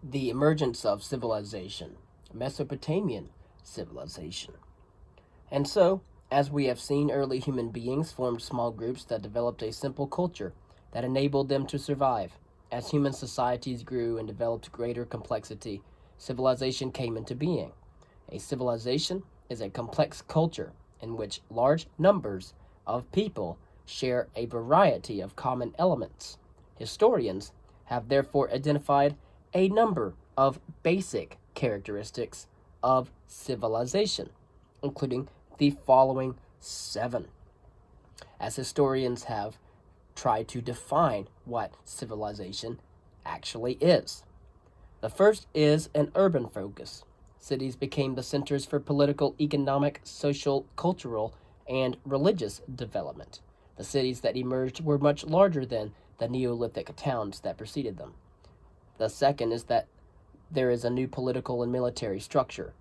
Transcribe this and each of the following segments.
The emergence of civilization, Mesopotamian civilization. And so, as we have seen, early human beings formed small groups that developed a simple culture that enabled them to survive. As human societies grew and developed greater complexity, civilization came into being. A civilization is a complex culture in which large numbers of people share a variety of common elements. Historians have therefore identified a number of basic characteristics of civilization, including the following seven, as historians have tried to define what civilization actually is. The first is an urban focus. Cities became the centers for political, economic, social, cultural, and religious development. The cities that emerged were much larger than the Neolithic towns that preceded them. The second is that there is a new political and military structure.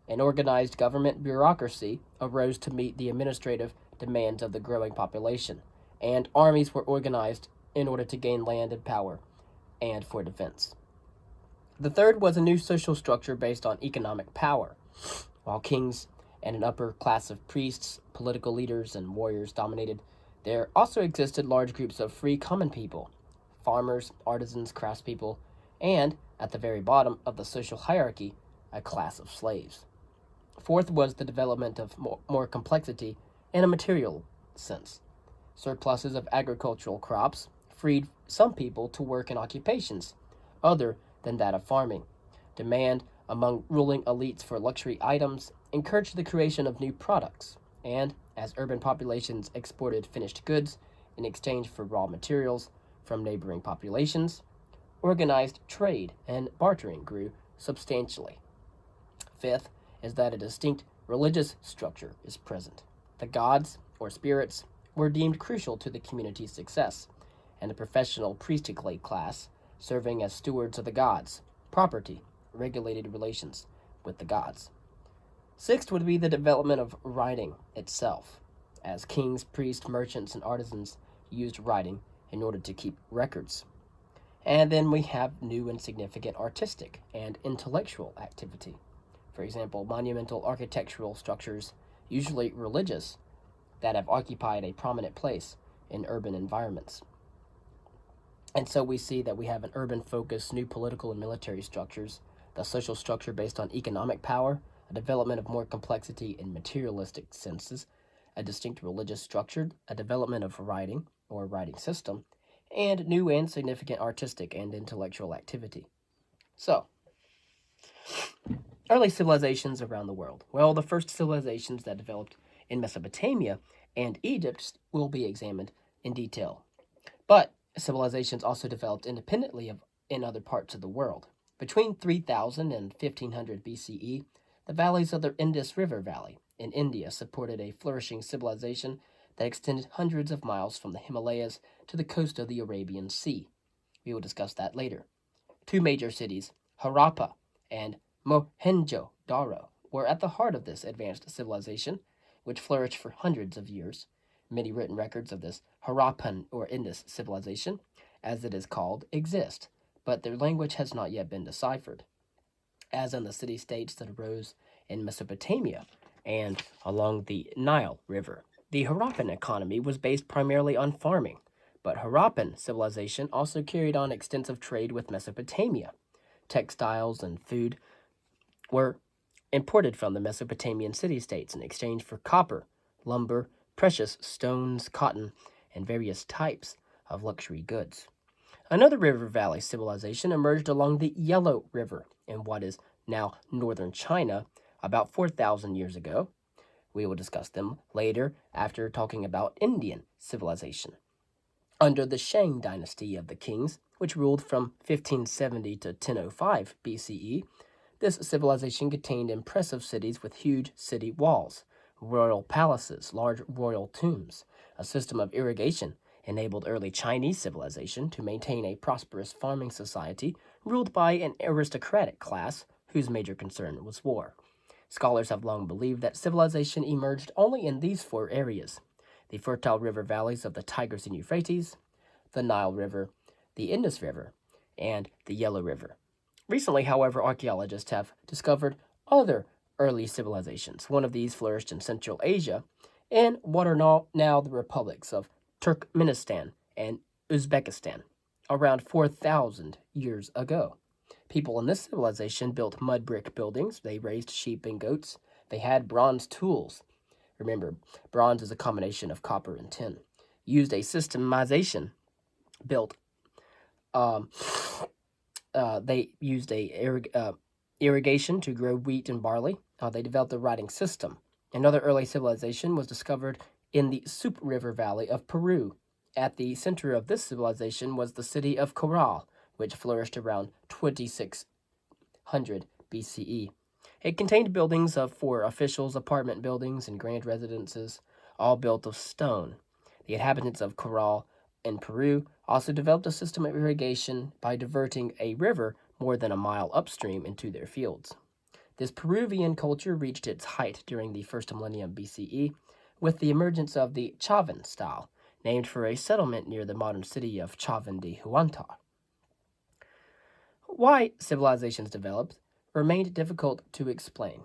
An organized government bureaucracy arose to meet the administrative demands of the growing population, and armies were organized in order to gain land and power and for defense. The third was a new social structure based on economic power. While kings and an upper class of priests, political leaders, and warriors dominated, there also existed large groups of free common people, farmers, artisans, craftspeople, and, at the very bottom of the social hierarchy, a class of slaves. Fourth was the development of more complexity in a material sense. Surpluses of agricultural crops freed some people to work in occupations other than that of farming. Demand among ruling elites for luxury items encouraged the creation of new products, and as urban populations exported finished goods in exchange for raw materials from neighboring populations, organized trade and bartering grew substantially. Fifth is that a distinct religious structure is present. The gods, or spirits, were deemed crucial to the community's success, and a professional priestly class serving as stewards of the gods, property, regulated relations with the gods. Sixth would be the development of writing itself, as kings, priests, merchants, and artisans used writing in order to keep records. And then we have new and significant artistic and intellectual activity. For example, monumental architectural structures, usually religious, that have occupied a prominent place in urban environments. And so we see that we have an urban focus, new political and military structures, the social structure based on economic power, a development of more complexity in materialistic senses, a distinct religious structure, a development of writing or writing system, and new and significant artistic and intellectual activity. So, early civilizations around the world. Well, the first civilizations that developed in Mesopotamia and Egypt will be examined in detail. But civilizations also developed independently in other parts of the world. Between 3000 and 1500 BCE, the valleys of the Indus River Valley in India supported a flourishing civilization that extended hundreds of miles from the Himalayas to the coast of the Arabian Sea. We will discuss that later. Two major cities, Harappa and Mohenjo-Daro, were at the heart of this advanced civilization, which flourished for hundreds of years. Many written records of this Harappan or Indus civilization, as it is called, exist, but their language has not yet been deciphered. As in the city-states that arose in Mesopotamia and along the Nile River, the Harappan economy was based primarily on farming, but Harappan civilization also carried on extensive trade with Mesopotamia. Textiles and food were imported from the Mesopotamian city-states in exchange for copper, lumber, precious stones, cotton, and various types of luxury goods. Another river valley civilization emerged along the Yellow River in what is now northern China about 4,000 years ago. We will discuss them later after talking about Indian civilization. Under the Shang dynasty of the kings, which ruled from 1570 to 1005 BCE, this civilization contained impressive cities with huge city walls, royal palaces, large royal tombs. A system of irrigation enabled early Chinese civilization to maintain a prosperous farming society ruled by an aristocratic class whose major concern was war. Scholars have long believed that civilization emerged only in these four areas: the fertile river valleys of the Tigris and Euphrates, the Nile River, the Indus River, and the Yellow River. Recently, however, archaeologists have discovered other early civilizations. One of these flourished in Central Asia in what are now the republics of Turkmenistan and Uzbekistan, around 4,000 years ago. People in this civilization built mud brick buildings, they raised sheep and goats, they had bronze tools. Remember, bronze is a combination of copper and tin. Used a systemization built um, they used irrigation to grow wheat and barley. They developed a writing system. Another early civilization was discovered in the Sup River Valley of Peru. At the center of this civilization was the city of Corral, which flourished around 2600 BCE. It contained buildings for officials, apartment buildings, and grand residences, all built of stone. The inhabitants of Corral in Peru also developed a system of irrigation by diverting a river more than a mile upstream into their fields. This Peruvian culture reached its height during the first millennium BCE with the emergence of the Chavan style, named for a settlement near the modern city of Chavan de Huantar. Why civilizations developed remained difficult to explain.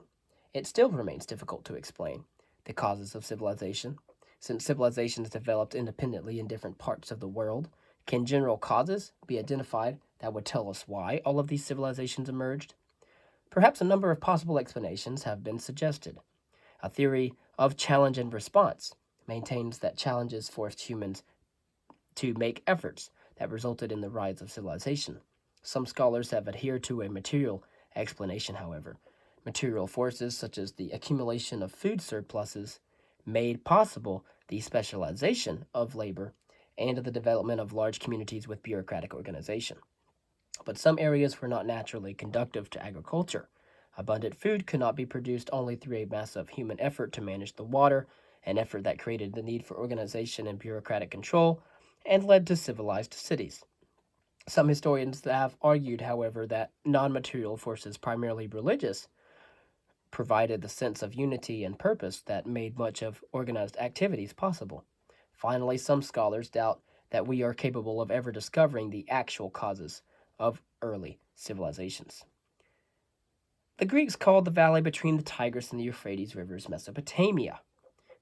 It still remains difficult to explain the causes of civilization. Since civilizations developed independently in different parts of the world, can general causes be identified that would tell us why all of these civilizations emerged? Perhaps a number of possible explanations have been suggested. A theory of challenge and response maintains that challenges forced humans to make efforts that resulted in the rise of civilization. Some scholars have adhered to a material explanation, however. Material forces, such as the accumulation of food surpluses, made possible the specialization of labor and the development of large communities with bureaucratic organization. But some areas were not naturally conducive to agriculture. Abundant food could not be produced only through a massive human effort to manage the water, an effort that created the need for organization and bureaucratic control and led to civilized cities. Some historians have argued, however, that non material forces, primarily religious, provided the sense of unity and purpose that made much of organized activities possible. Finally, some scholars doubt that we are capable of ever discovering the actual causes of early civilizations. The Greeks called the valley between the Tigris and the Euphrates rivers Mesopotamia,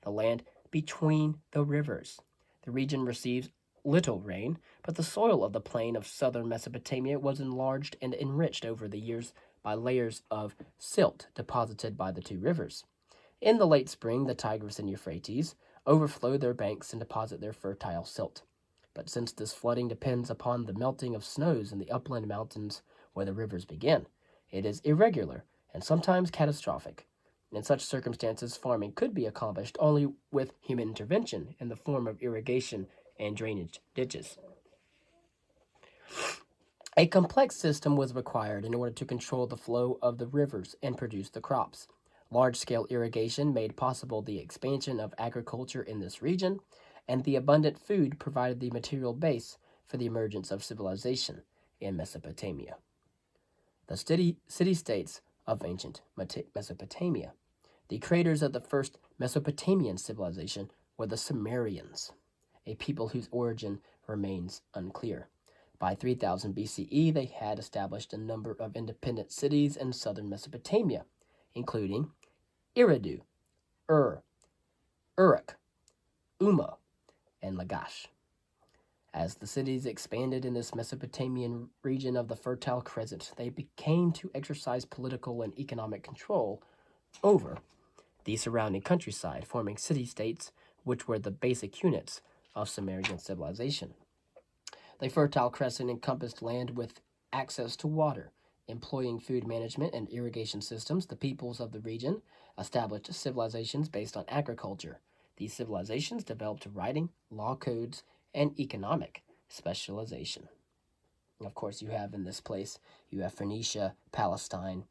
the land between the rivers. The region receives little rain, but the soil of the plain of southern Mesopotamia was enlarged and enriched over the years by layers of silt deposited by the two rivers. In the late spring, the Tigris and Euphrates overflow their banks and deposit their fertile silt. But since this flooding depends upon the melting of snows in the upland mountains where the rivers begin, it is irregular and sometimes catastrophic. In such circumstances, farming could be accomplished only with human intervention in the form of irrigation and drainage ditches. A complex system was required in order to control the flow of the rivers and produce the crops. Large-scale irrigation made possible the expansion of agriculture in this region, and the abundant food provided the material base for the emergence of civilization in Mesopotamia. The city-states of ancient Mesopotamia. The creators of the first Mesopotamian civilization were the Sumerians, a people whose origin remains unclear. By 3000 BCE, they had established a number of independent cities in southern Mesopotamia, including Eridu, Uruk, Umma, and Lagash. As the cities expanded in this Mesopotamian region of the Fertile Crescent, they became to exercise political and economic control over the surrounding countryside, forming city-states which were the basic units of Sumerian civilization. The Fertile Crescent encompassed land with access to water. Employing food management and irrigation systems, the peoples of the region established civilizations based on agriculture. These civilizations developed writing, law codes, and economic specialization. And of course, you have in this place, you have Phoenicia, Palestine,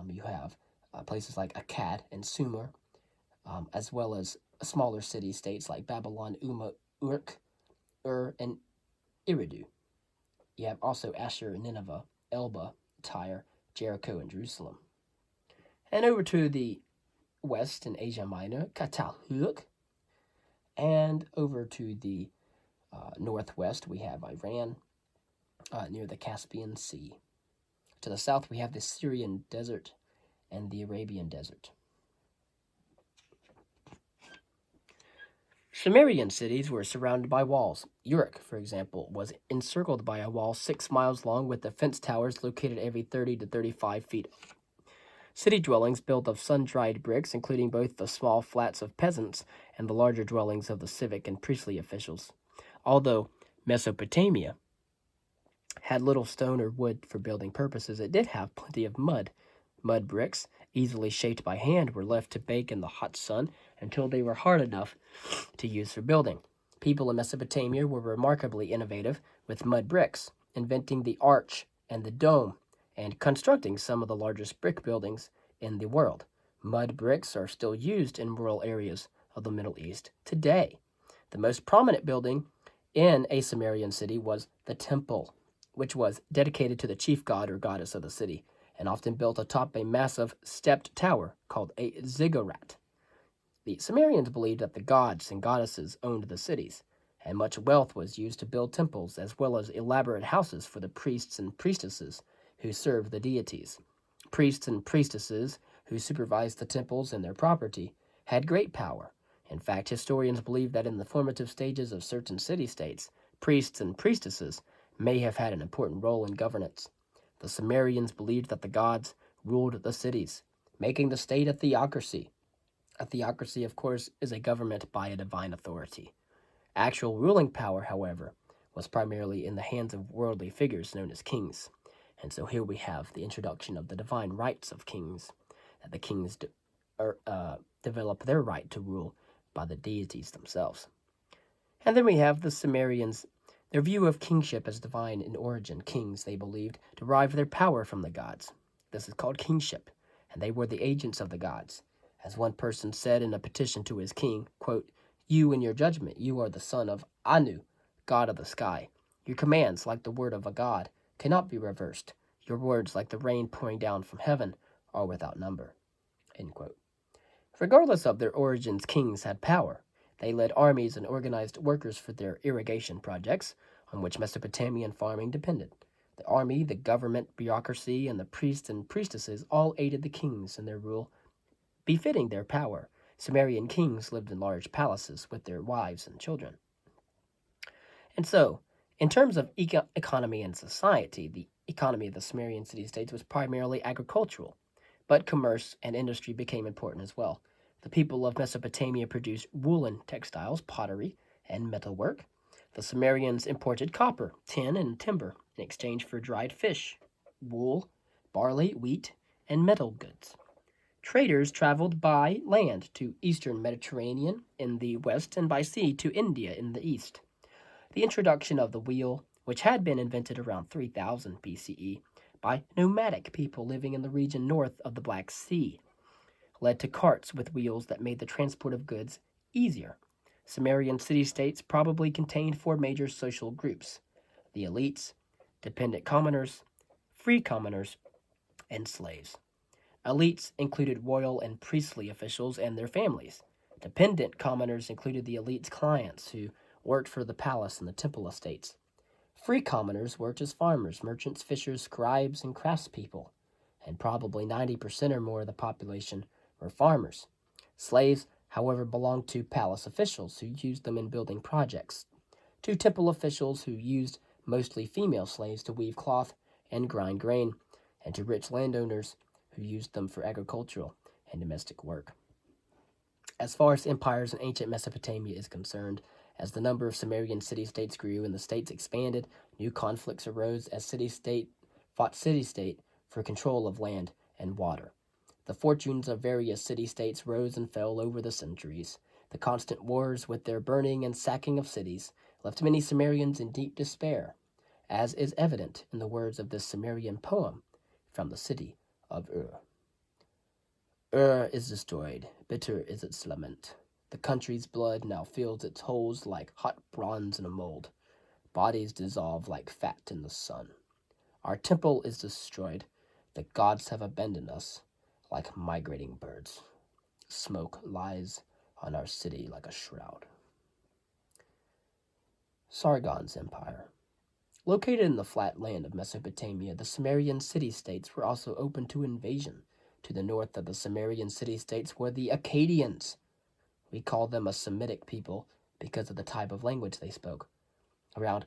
you have places like Akkad and Sumer, as well as smaller city-states like Babylon, Umma, Uruk, and Eridu. You have also Ashur, Nineveh, Elba, Tyre, Jericho, and Jerusalem. And over to the west in Asia Minor, Catalhuluk. And over to the northwest, we have Iran near the Caspian Sea. To the south, we have the Syrian desert and the Arabian desert. Sumerian cities were surrounded by walls. Uruk, for example, was encircled by a wall 6 miles long with defense towers located every 30 to 35 feet. City dwellings built of sun-dried bricks, including both the small flats of peasants and the larger dwellings of the civic and priestly officials. Although Mesopotamia had little stone or wood for building purposes, it did have plenty of mud. Mud bricks, easily shaped by hand, were left to bake in the hot sun until they were hard enough to use for building. People in Mesopotamia were remarkably innovative with mud bricks, inventing the arch and the dome, and constructing some of the largest brick buildings in the world. Mud bricks are still used in rural areas of the Middle East today. The most prominent building in a Sumerian city was the temple, which was dedicated to the chief god or goddess of the city, and often built atop a massive stepped tower called a ziggurat. The Sumerians believed that the gods and goddesses owned the cities, and much wealth was used to build temples as well as elaborate houses for the priests and priestesses who served the deities. Priests and priestesses who supervised the temples and their property had great power. In fact, historians believe that in the formative stages of certain city-states, priests and priestesses may have had an important role in governance. The Sumerians believed that the gods ruled the cities, making the state a theocracy. A theocracy, of course, is a government by a divine authority. Actual ruling power, however, was primarily in the hands of worldly figures known as kings. And so here we have the introduction of the divine rights of kings, that the kings develop their right to rule by the deities themselves. And then we have the Sumerians. Their view of kingship as divine in origin. Kings, they believed, derived their power from the gods. This is called kingship, and they were the agents of the gods. As one person said in a petition to his king, quote, "You in your judgment, you are the son of Anu, god of the sky. Your commands, like the word of a god, cannot be reversed. Your words, like the rain pouring down from heaven, are without number." End quote. Regardless of their origins, kings had power. They led armies and organized workers for their irrigation projects, on which Mesopotamian farming depended. The army, the government, bureaucracy, and the priests and priestesses all aided the kings in their rule, befitting their power. Sumerian kings lived in large palaces with their wives and children. And so, in terms of economy and society, the economy of the Sumerian city-states was primarily agricultural, but commerce and industry became important as well. The people of Mesopotamia produced woolen textiles, pottery, and metalwork. The Sumerians imported copper, tin, and timber in exchange for dried fish, wool, barley, wheat, and metal goods. Traders traveled by land to eastern Mediterranean in the west and by sea to India in the east. The introduction of the wheel, which had been invented around 3000 BCE by nomadic people living in the region north of the Black Sea, led to carts with wheels that made the transport of goods easier. Sumerian city-states probably contained 4 major social groups: the elites, dependent commoners, free commoners, and slaves. Elites included royal and priestly officials and their families. Dependent commoners included the elite's clients who worked for the palace and the temple estates. Free commoners worked as farmers, merchants, fishers, scribes, and craftspeople, and probably 90% or more of the population were farmers. Slaves, however, belonged to palace officials who used them in building projects, to temple officials who used mostly female slaves to weave cloth and grind grain, and to rich landowners who used them for agricultural and domestic work. As far as empires in ancient Mesopotamia is concerned, as the number of Sumerian city-states grew and the states expanded, new conflicts arose as city-state fought city-state for control of land and water. The fortunes of various city-states rose and fell over the centuries. The constant wars with their burning and sacking of cities left many Sumerians in deep despair, as is evident in the words of this Sumerian poem from the city of Ur. Ur is destroyed, bitter is its lament. The country's blood now fills its holes like hot bronze in a mold. Bodies dissolve like fat in the sun. Our temple is destroyed. The gods have abandoned us like migrating birds. Smoke lies on our city like a shroud. Sargon's Empire. Located in the flat land of Mesopotamia, the Sumerian city-states were also open to invasion. To the north of the Sumerian city-states were the Akkadians. We call them a Semitic people because of the type of language they spoke. Around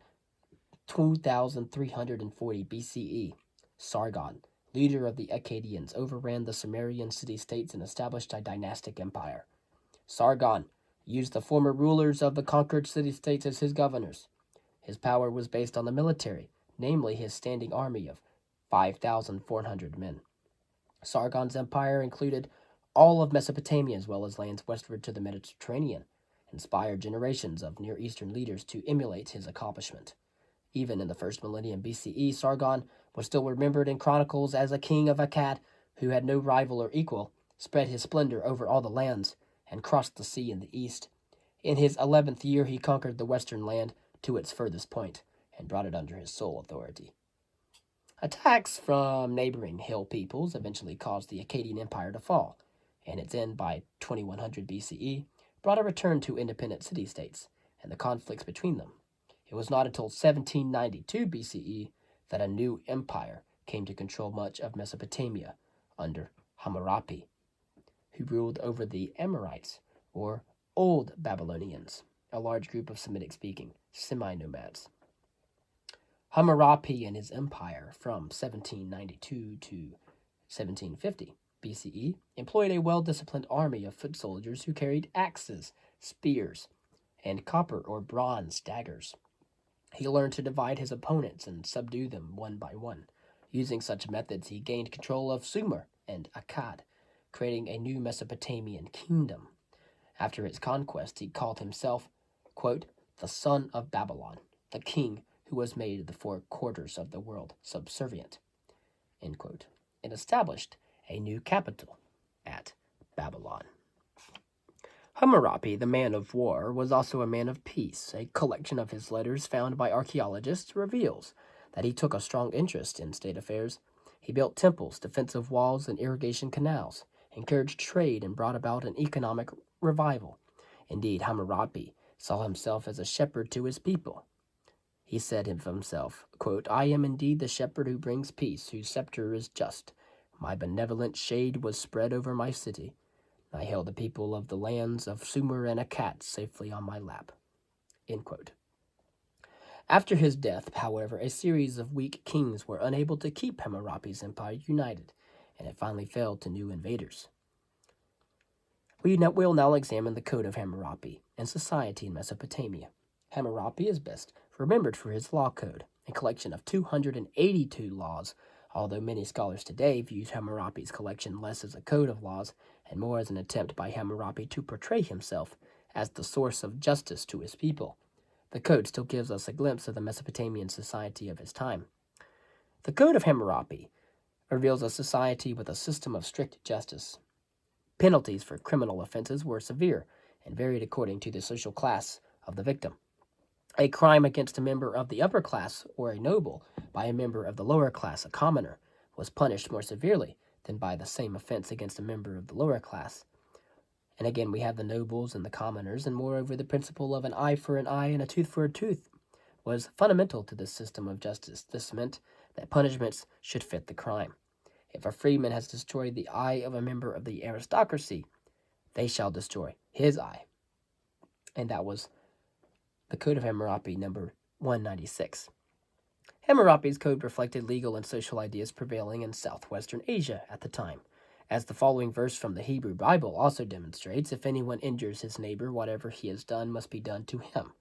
2340 BCE, Sargon, leader of the Akkadians, overran the Sumerian city-states and established a dynastic empire. Sargon used the former rulers of the conquered city-states as his governors. His power was based on the military, namely his standing army of 5,400 men. Sargon's empire included all of Mesopotamia as well as lands westward to the Mediterranean, inspired generations of Near Eastern leaders to emulate his accomplishment. Even in the first millennium BCE, Sargon was still remembered in chronicles as a king of Akkad who had no rival or equal, spread his splendor over all the lands, and crossed the sea in the east. In his 11th year, he conquered the western land to its furthest point and brought it under his sole authority. Attacks from neighboring hill peoples eventually caused the Akkadian Empire to fall, and its end by 2100 BCE brought a return to independent city-states and the conflicts between them. It was not until 1792 BCE that a new empire came to control much of Mesopotamia under Hammurapi, who ruled over the Amorites, or Old Babylonians, a large group of Semitic-speaking semi-nomads. Hammurapi and his empire from 1792 to 1750 BCE employed a well-disciplined army of foot soldiers who carried axes, spears, and copper or bronze daggers. He learned to divide his opponents and subdue them one by one. Using such methods, he gained control of Sumer and Akkad, creating a new Mesopotamian kingdom. After its conquest, he called himself, quote, the son of Babylon, the king who was made the four quarters of the world subservient, end quote, and established a new capital at Babylon. Hammurapi, the man of war, was also a man of peace. A collection of his letters found by archaeologists reveals that he took a strong interest in state affairs. He built temples, defensive walls, and irrigation canals, encouraged trade, and brought about an economic revival. Indeed, Hammurapi saw himself as a shepherd to his people. He said of himself, quote, I am indeed the shepherd who brings peace, whose scepter is just. My benevolent shade was spread over my city. I held the people of the lands of Sumer and Akkad safely on my lap. End quote. After his death, however, a series of weak kings were unable to keep Hammurapi's empire united, and it finally fell to new invaders. We'll now examine the Code of Hammurapi and society in Mesopotamia. Hammurapi is best remembered for his law code, a collection of 282 laws, although many scholars today view Hammurapi's collection less as a code of laws and more as an attempt by Hammurapi to portray himself as the source of justice to his people. The code still gives us a glimpse of the Mesopotamian society of his time. The Code of Hammurapi reveals a society with a system of strict justice. Penalties for criminal offenses were severe and varied according to the social class of the victim. A crime against a member of the upper class or a noble by a member of the lower class, a commoner, was punished more severely than by the same offense against a member of the lower class. And again, we have the nobles and the commoners, and moreover, the principle of an eye for an eye and a tooth for a tooth was fundamental to this system of justice. This meant that punishments should fit the crime. If a freeman has destroyed the eye of a member of the aristocracy, they shall destroy his eye. And that was the Code of Hammurapi, number 196. Hammurapi's code reflected legal and social ideas prevailing in southwestern Asia at the time. As the following verse from the Hebrew Bible also demonstrates, if anyone injures his neighbor, whatever he has done must be done to him.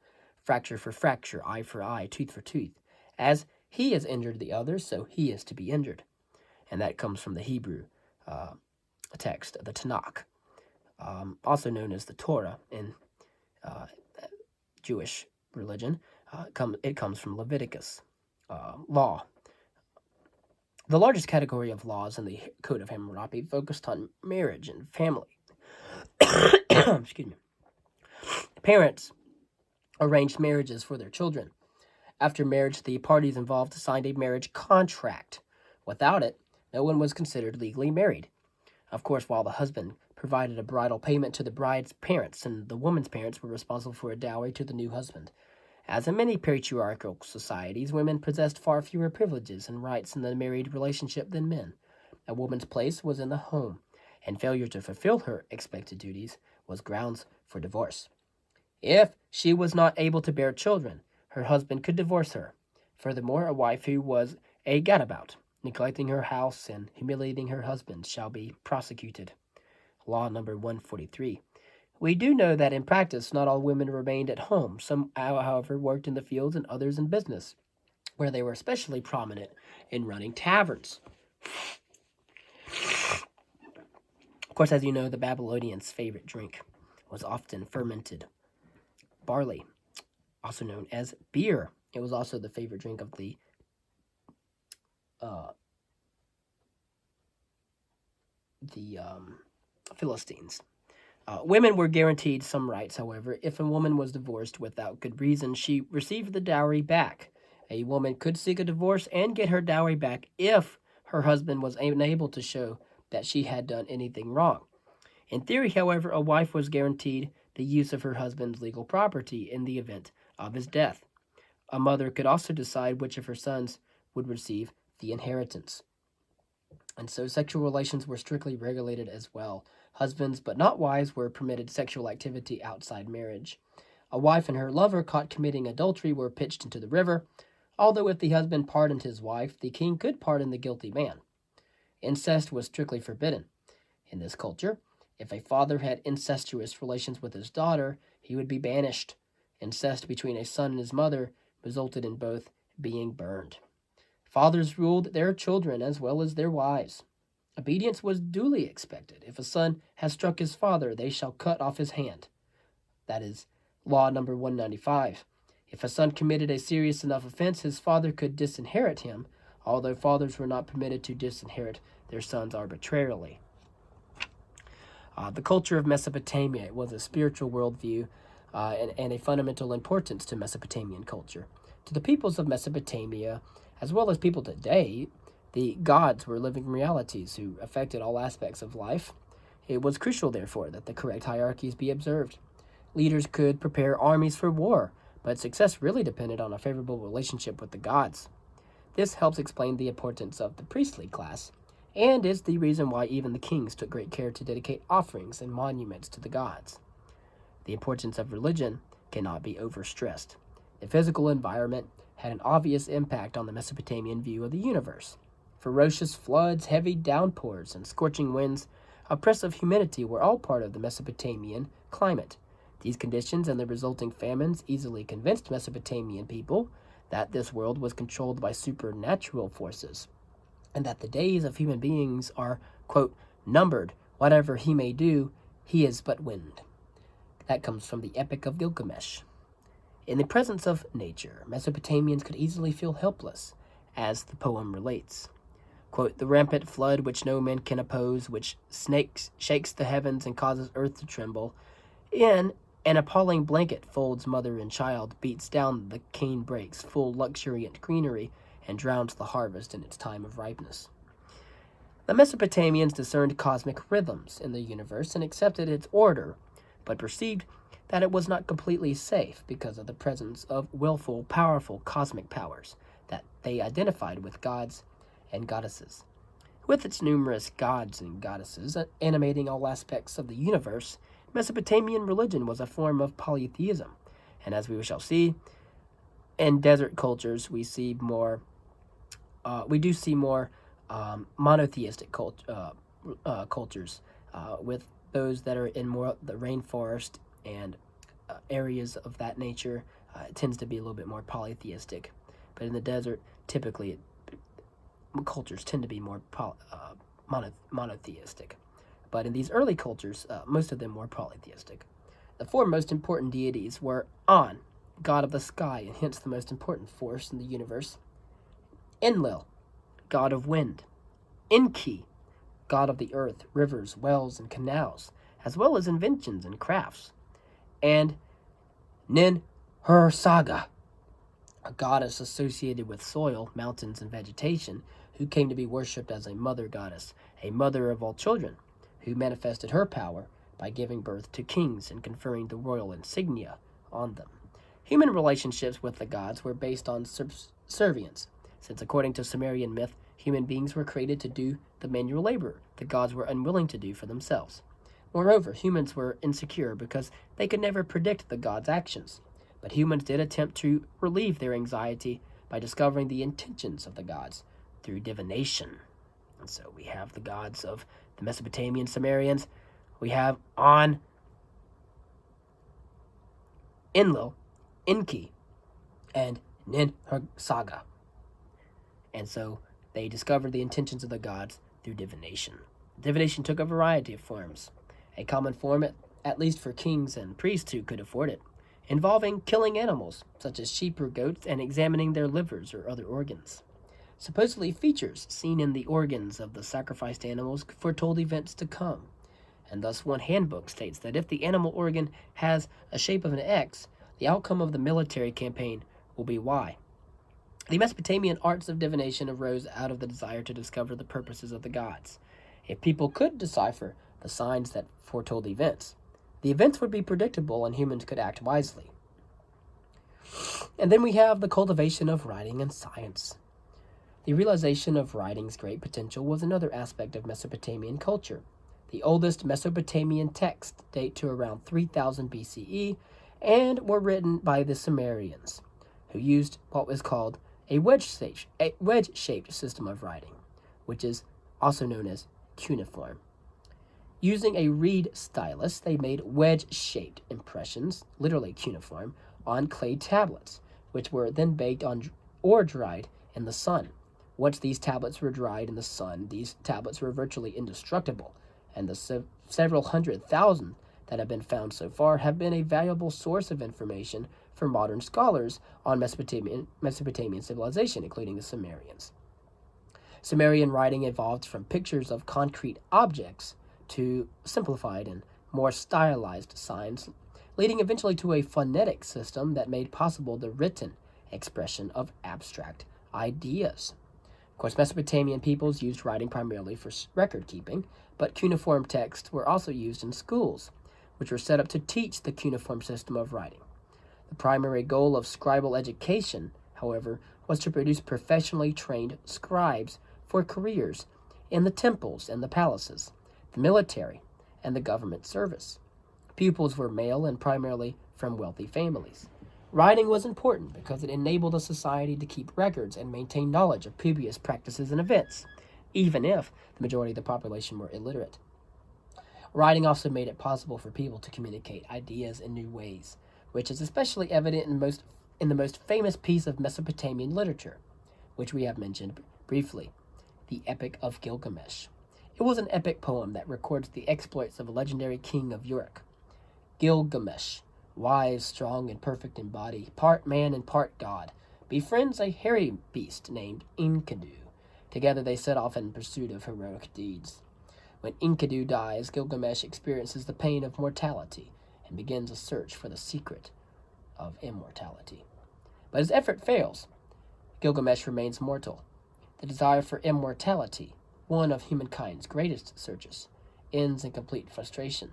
Fracture for fracture, eye for eye, tooth for tooth. As he has injured the other, so he is to be injured. And that comes from the Hebrew text, the Tanakh, also known as the Torah in Jewish religion. It comes from Leviticus law. The largest category of laws in the Code of Hammurapi focused on marriage and family. Excuse me. Parents arranged marriages for their children. After marriage, the parties involved signed a marriage contract. Without it, no one was considered legally married. Of course, while the husband provided a bridal payment to the bride's parents, and the woman's parents were responsible for a dowry to the new husband. As in many patriarchal societies, women possessed far fewer privileges and rights in the married relationship than men. A woman's place was in the home, and failure to fulfill her expected duties was grounds for divorce. If she was not able to bear children, her husband could divorce her. Furthermore, a wife who was a gadabout, neglecting her house and humiliating her husband, shall be prosecuted. Law number 143. We do know that in practice, not all women remained at home. Some, however, worked in the fields and others in business, where they were especially prominent in running taverns. Of course, as you know, the Babylonians' favorite drink was often fermented barley, also known as beer. It was also the favorite drink of the Philistines. Women were guaranteed some rights, however. If a woman was divorced without good reason, she received the dowry back. A woman could seek a divorce and get her dowry back if her husband was unable to show that she had done anything wrong. In theory, however, a wife was guaranteed the use of her husband's legal property in the event of his death. A mother could also decide which of her sons would receive the inheritance. And so sexual relations were strictly regulated as well. Husbands, but not wives, were permitted sexual activity outside marriage. A wife and her lover caught committing adultery were pitched into the river, although if the husband pardoned his wife, the king could pardon the guilty man. Incest was strictly forbidden. In this culture, if a father had incestuous relations with his daughter, he would be banished. Incest between a son and his mother resulted in both being burned. Fathers ruled their children as well as their wives. Obedience was duly expected. If a son has struck his father, they shall cut off his hand. That is law number 195. If a son committed a serious enough offense, his father could disinherit him, although fathers were not permitted to disinherit their sons arbitrarily. The culture of Mesopotamia was a spiritual worldview and a fundamental importance to Mesopotamian culture. To the peoples of Mesopotamia, as well as people today, the gods were living realities who affected all aspects of life. It was crucial, therefore, that the correct hierarchies be observed. Leaders could prepare armies for war, but success really depended on a favorable relationship with the gods. This helps explain the importance of the priestly class, and is the reason why even the kings took great care to dedicate offerings and monuments to the gods. The importance of religion cannot be overstressed. The physical environment had an obvious impact on the Mesopotamian view of the universe. Ferocious floods, heavy downpours, and scorching winds, oppressive humidity were all part of the Mesopotamian climate. These conditions and the resulting famines easily convinced Mesopotamian people that this world was controlled by supernatural forces, and that the days of human beings are, quote, numbered. Whatever he may do, he is but wind. That comes from the Epic of Gilgamesh. In the presence of nature, Mesopotamians could easily feel helpless, as the poem relates. Quote, the rampant flood which no man can oppose, which shakes the heavens and causes earth to tremble, in an appalling blanket folds mother and child, beats down the cane brakes, full luxuriant greenery, and drowns the harvest in its time of ripeness. The Mesopotamians discerned cosmic rhythms in the universe and accepted its order, but perceived that it was not completely safe because of the presence of willful, powerful cosmic powers that they identified with gods and goddesses. With its numerous gods and goddesses animating all aspects of the universe, Mesopotamian religion was a form of polytheism, and as we shall see, in desert cultures we do see more monotheistic cultures, with those that are in more the rainforest and areas of that nature. It tends to be a little bit more polytheistic, but in the desert, typically cultures tend to be more monotheistic. But in these early cultures, most of them were polytheistic. The four most important deities were An, god of the sky, and hence the most important force in the universe; Enlil, god of wind; Enki, god of the earth, rivers, wells, and canals, as well as inventions and crafts; and Nin-Hur-Saga, a goddess associated with soil, mountains, and vegetation, who came to be worshipped as a mother goddess, a mother of all children, who manifested her power by giving birth to kings and conferring the royal insignia on them. Human relationships with the gods were based on subservience, since according to Sumerian myth, human beings were created to do the manual labor the gods were unwilling to do for themselves. Moreover, humans were insecure because they could never predict the gods' actions, but humans did attempt to relieve their anxiety by discovering the intentions of the gods through divination. And so we have the gods of the Mesopotamian Sumerians. We have On, Enlil, Enki, and Ninhursag. And so they discovered the intentions of the gods through divination. Divination took a variety of forms. A common form, at least for kings and priests who could afford it, involving killing animals, such as sheep or goats, and examining their livers or other organs. Supposedly, features seen in the organs of the sacrificed animals foretold events to come, and thus one handbook states that if the animal organ has a shape of an X, the outcome of the military campaign will be Y. The Mesopotamian arts of divination arose out of the desire to discover the purposes of the gods. If people could decipher the signs that foretold events, the events would be predictable and humans could act wisely. And then we have the cultivation of writing and science. The realization of writing's great potential was another aspect of Mesopotamian culture. The oldest Mesopotamian texts date to around 3000 BCE and were written by the Sumerians, who used what was called a wedge-shaped system of writing, which is also known as cuneiform. Using a reed stylus, they made wedge-shaped impressions, literally cuneiform, on clay tablets, which were then baked on or dried in the sun. Once these tablets were dried in the sun, these tablets were virtually indestructible, and the several 100,000 that have been found so far have been a valuable source of information for modern scholars on Mesopotamian civilization, including the Sumerians. Sumerian writing evolved from pictures of concrete objects to simplified and more stylized signs, leading eventually to a phonetic system that made possible the written expression of abstract ideas. Of course, Mesopotamian peoples used writing primarily for record keeping, but cuneiform texts were also used in schools, which were set up to teach the cuneiform system of writing. The primary goal of scribal education, however, was to produce professionally trained scribes for careers in the temples and the palaces, the military, and the government service. Pupils were male and primarily from wealthy families. Writing was important because it enabled a society to keep records and maintain knowledge of previous practices and events, even if the majority of the population were illiterate. Writing also made it possible for people to communicate ideas in new ways, which is especially evident in the most famous piece of Mesopotamian literature, which we have mentioned briefly, the Epic of Gilgamesh. It was an epic poem that records the exploits of a legendary king of Uruk. Gilgamesh, wise, strong, and perfect in body, part man and part god, befriends a hairy beast named Enkidu. Together they set off in pursuit of heroic deeds. When Enkidu dies, Gilgamesh experiences the pain of mortality and begins a search for the secret of immortality. But his effort fails. Gilgamesh remains mortal. The desire for immortality, one of humankind's greatest searches, ends in complete frustration.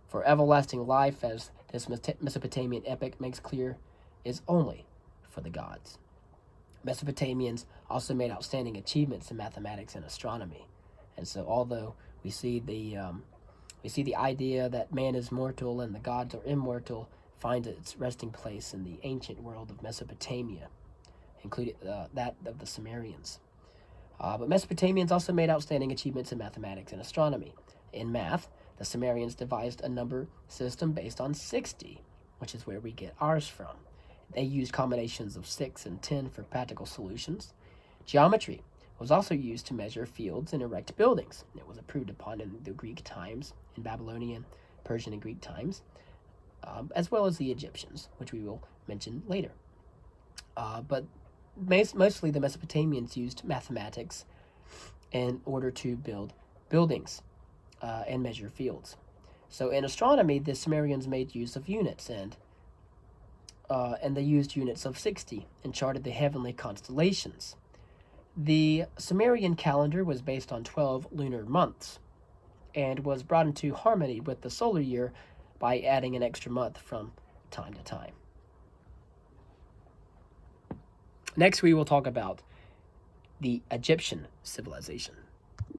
For everlasting life, as this Mesopotamian epic makes clear, is only for the gods. Mesopotamians also made outstanding achievements in mathematics and astronomy, and so although we see the idea that man is mortal and the gods are immortal finds its resting place in the ancient world of Mesopotamia, including that of the Sumerians. But Mesopotamians also made outstanding achievements in mathematics and astronomy. In math, the Sumerians devised a number system based on 60, which is where we get ours from. They used combinations of 6 and 10 for practical solutions. Geometry was also used to measure fields and erect buildings. It was improved upon in the Greek times, in Babylonian, Persian, and Greek times, as well as the Egyptians, which we will mention later. But mostly the Mesopotamians used mathematics in order to build buildings and measure fields. So in astronomy, the Sumerians made use of units, and they used units of 60 and charted the heavenly constellations. The Sumerian calendar was based on 12 lunar months and was brought into harmony with the solar year by adding an extra month from time to time. Next, we will talk about the Egyptian civilization.